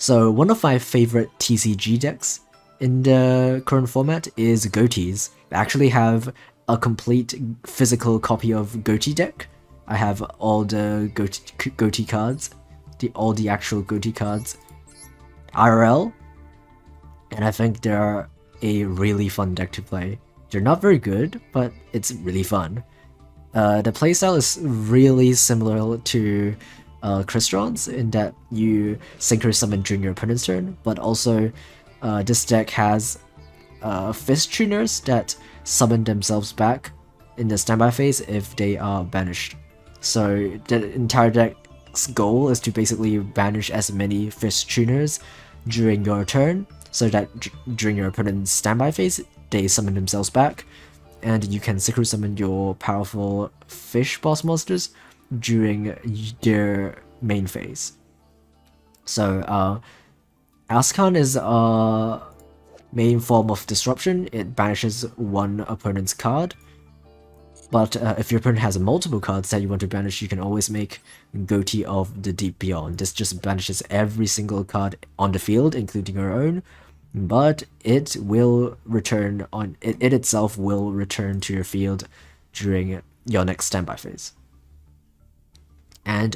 So one of my favorite TCG decks in the current format is Ghotis. I actually have a complete physical copy of Ghoti deck. I have all the Ghoti cards, all the actual Ghoti cards, IRL, and I think they're a really fun deck to play. They're not very good, but it's really fun. The playstyle is really similar to Crystron's in that you synchro summon during your opponent's turn, but also this deck has fist tuners that summon themselves back in the standby phase if they are banished. So the entire deck's goal is to basically banish as many fist tuners during your turn, so that during your opponent's standby phase, they summon themselves back, and you can synchro summon your powerful fish boss monsters during their main phase. So Ascan is a main form of disruption. It banishes one opponent's card, but if your opponent has multiple cards that you want to banish, you can always make Ghoti of the Deep Beyond. This just banishes every single card on the field, including your own, but it will return on it itself will return to your field during your next standby phase. And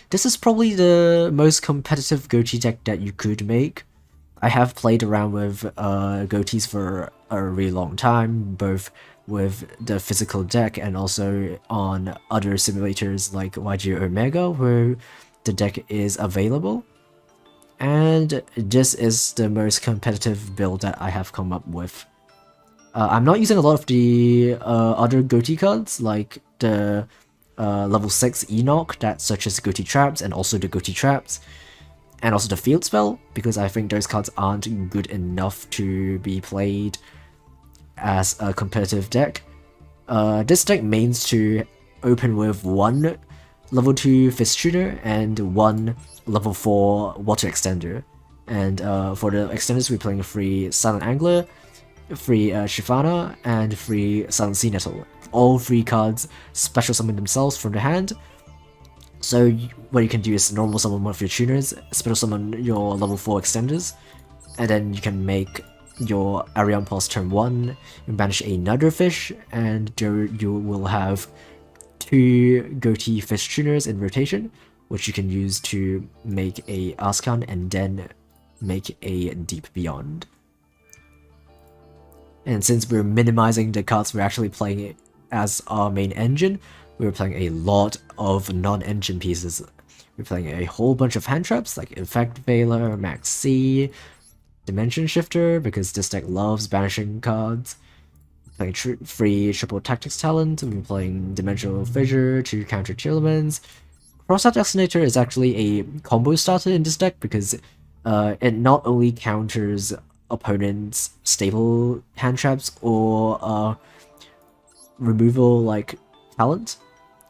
this is probably the most competitive Ghoti deck that you could make. I have played around with Ghotis for a really long time, both with the physical deck and also on other simulators like YG Omega, where the deck is available. And this is the most competitive build that I have come up with. I'm not using a lot of the other Ghoti cards, like the level 6 Enoch that searches Ghoti traps, and also the Ghoti traps, and also the field spell, because I think those cards aren't good enough to be played as a competitive deck. This deck mains to open with one level 2 Fist Tuner and one level 4 Water Extender. And for the extenders, we're playing free Silent Angler, free Shifana, and free Silent Sea Nettle. All 3 cards special summon themselves from the hand. So what you can do is normal summon one of your tuners, special summon your level 4 extenders, and then you can make your Arion Pulse turn 1, you banish another fish, and there you will have 2 Ghoti fish tuners in rotation, which you can use to make a Ascan and then make a Deep Beyond. And since we're minimizing the cards we're actually playing it as our main engine, we're playing a lot of non-engine pieces. We're playing a whole bunch of hand traps like Infect Veiler, Max C, Dimension Shifter, because this deck loves banishing cards. Playing free triple tactics talent, and we're playing Dimensional Fissure to counter Chillemans. Cross-out Destinator is actually a combo starter in this deck because it not only counters opponents' stable hand traps or removal like talent,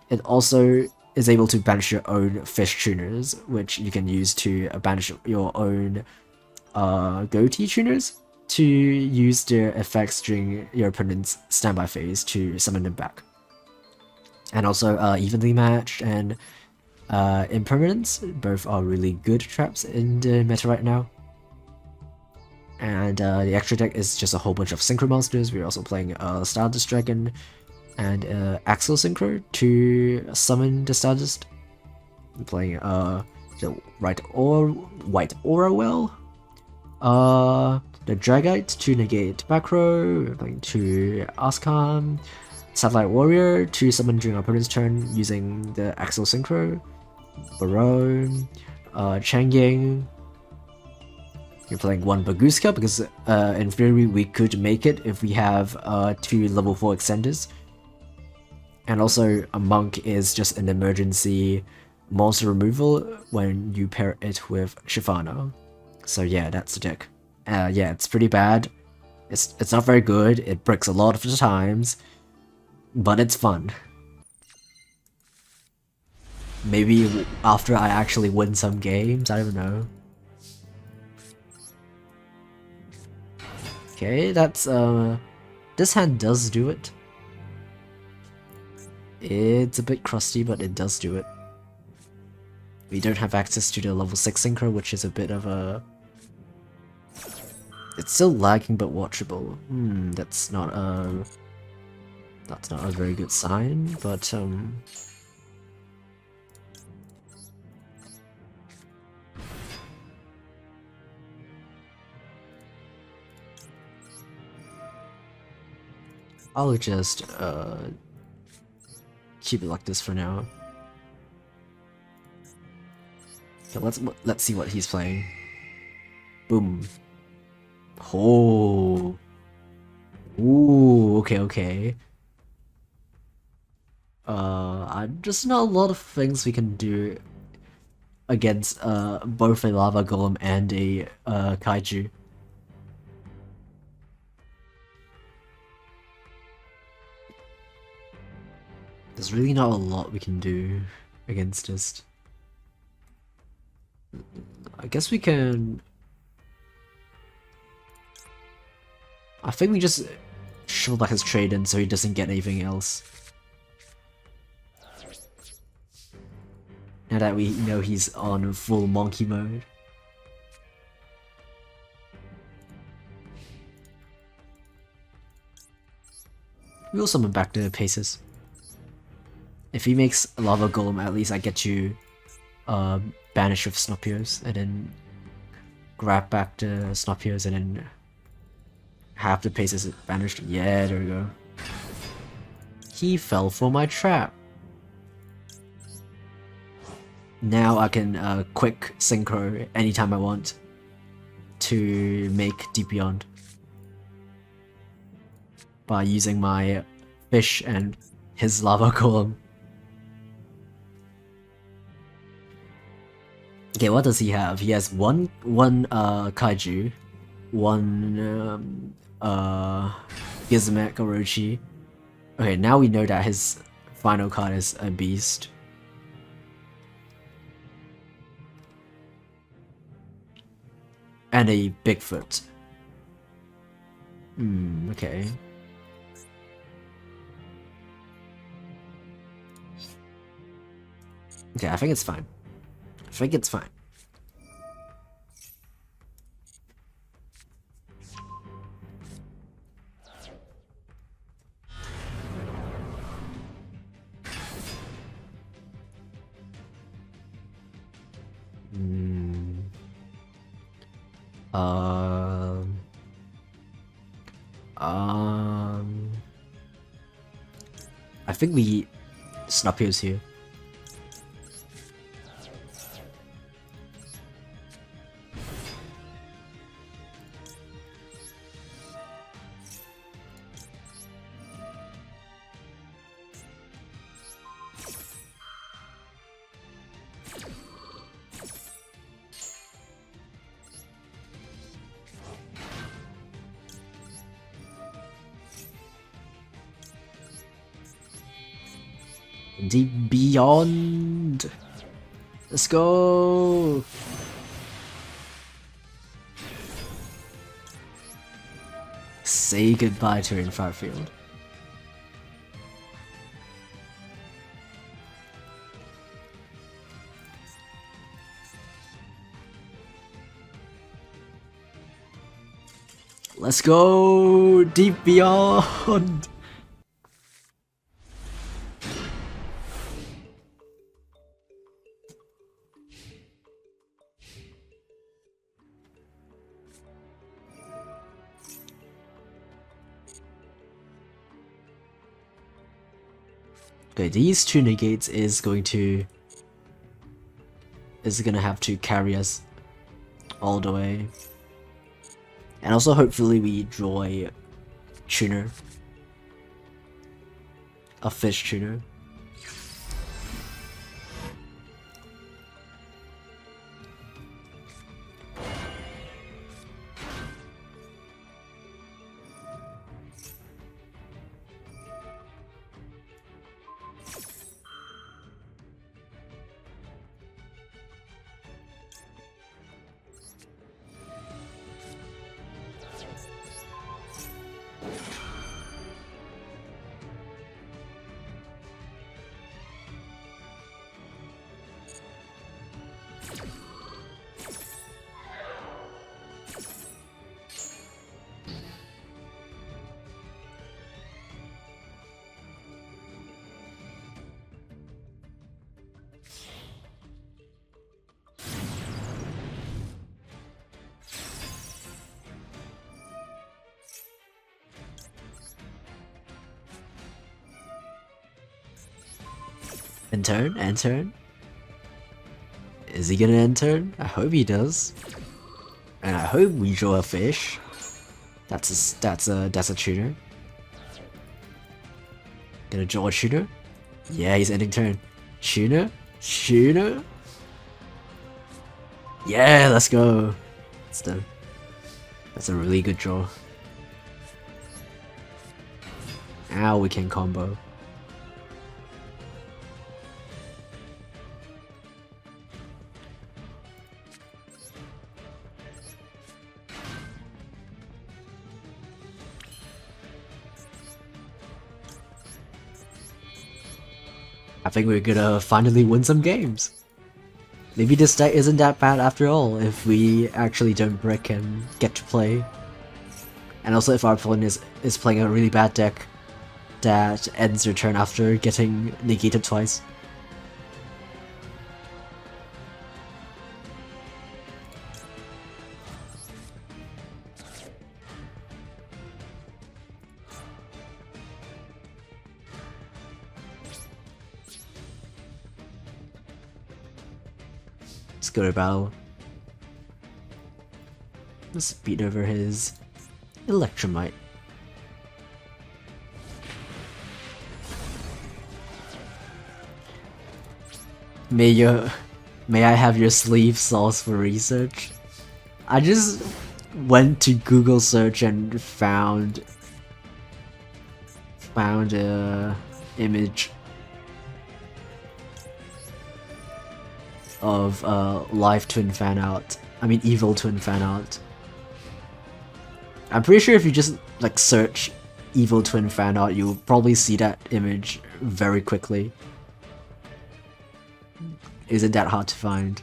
it also is able to banish your own fish tuners, which you can use to banish your own Ghoti tuners to use their effects during your opponent's standby phase to summon them back. And also Evenly Matched and Impermanence, both are really good traps in the meta right now. And the extra deck is just a whole bunch of Synchro monsters. We're also playing Stardust Dragon and Axel Synchro to summon the Stardust. We're playing the White Aura Well, the Dragite to negate Macro. We're playing 2 Ascan, Satellite Warrior to summon during our opponent's turn using the Axel Synchro, Barone, Changying. You're playing 1 Baguska because in theory we could make it if we have 2 level 4 extenders. And also a Monk is just an emergency monster removal when you pair it with Shifana. So yeah, that's the deck. Yeah, it's pretty bad. It's not very good, it breaks a lot of the times, but it's fun. Maybe after I actually win some games, I don't know. Okay, that's this hand does do it. It's a bit crusty, but it does do it. We don't have access to the level 6 synchro, which is a bit of a... It's still lagging but watchable. That's not a... That's not a very good sign, but I'll just keep it like this for now. Okay, let's see what he's playing. Boom. Oh. Ooh, okay. Just not a lot of things we can do against both a lava golem and a kaiju. There's really not a lot we can do against this. I guess we can... I think we just shuffle back his trade in so he doesn't get anything else. Now that we know he's on full monkey mode. We'll summon back the Paces. If he makes a lava golem, at least I get you banish with Snopios, and then grab back the Snopios, and then have the Paces banished. Yeah, there we go. He fell for my trap. Now I can quick synchro anytime I want to make Deep Beyond by using my fish and his lava golem. Okay, what does he have? He has one kaiju, one Gizmek Orochi. Okay, now we know that his final card is a beast. And a Bigfoot. Okay. Okay, I think it's fine. I think it's fine. I think we Snopios here. Deep Beyond. Let's go. Say goodbye to Infire Field. Let's go, Deep Beyond. Okay, these two negates is gonna have to carry us all the way. And also hopefully we draw a tuner. A fish tuner. End turn, end turn. Is he gonna end turn? I hope he does. And I hope we draw a fish. That's a tuner. Gonna draw a tuner? Yeah, he's ending turn. Tuner? Tuner? Yeah, let's go. That's a really good draw. Now we can combo. I think we're gonna finally win some games. Maybe this deck isn't that bad after all if we actually don't brick and get to play. And also if our opponent is playing a really bad deck that ends their turn after getting negated twice. Let's go to battle. Let's beat over his Electromite. May I have your sleeve sauce for research? I just went to Google search and found a image of live twin fan art. I mean evil twin fan art. I'm pretty sure if you just like search evil twin fan art, you'll probably see that image very quickly. Isn't that hard to find?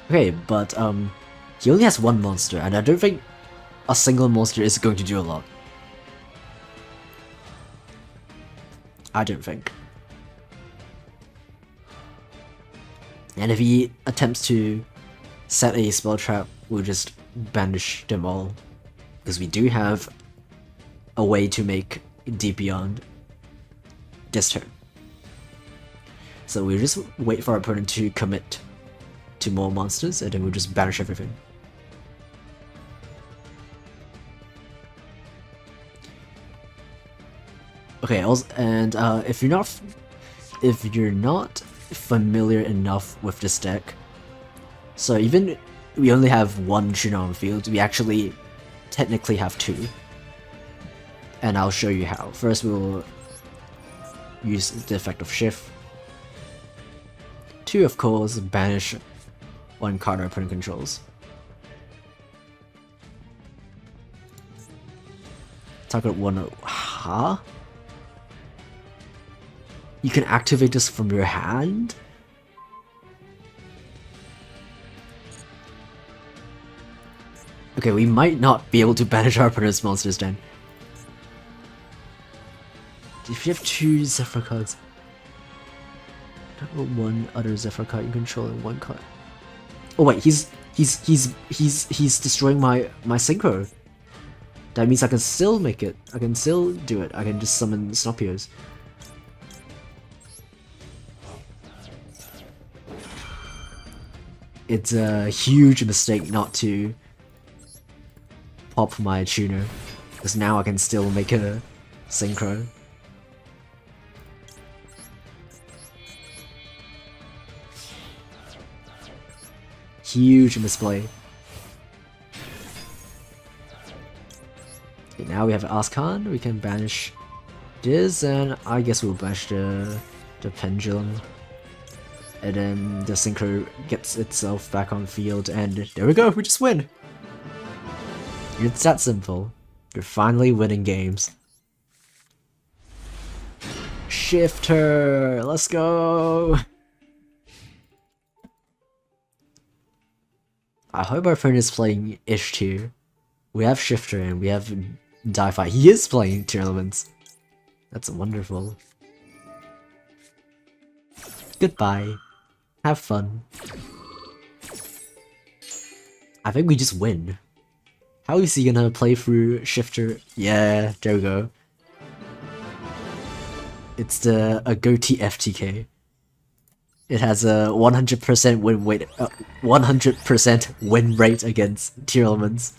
Okay, but he only has one monster, and I don't think a single monster is going to do a lot. I don't think. And if he attempts to set a spell trap, we'll just banish them all. Because we do have a way to make deep beyond this turn. So we'll just wait for our opponent to commit to more monsters, and then we'll just banish everything. Okay, also, and if you're not familiar enough with this deck, so even we only have one tuner on field, we actually technically have two, and I'll show you how. First, we'll use the effect of shift. Two, of course, banish one card our opponent controls. Target one. Huh? You can activate this from your hand? Okay, we might not be able to banish our opponent's monsters then. If you have two Zephyr cards, one other Zephyr card you control and one card. Oh wait, he's destroying my synchro. That means I can still make it. I can still do it. I can just summon Snopios. It's a huge mistake not to pop my tuner, because now I can still make a synchro. Huge misplay. Okay, now we have Ascan, we can banish this, and I guess we'll banish the pendulum. And then the synchro gets itself back on field, and there we go, we just win! It's that simple. You're finally winning games. Shifter! Let's go! I hope our friend is playing Ish too. We have Shifter and we have Di-Fi. He is playing 2 elements. That's wonderful. Goodbye. Have fun. I think we just win. How is he gonna play through Shifter? Yeah, there we go. It's a ghoti FTK. It has a 100% win rate, 100% win rate against tier elements.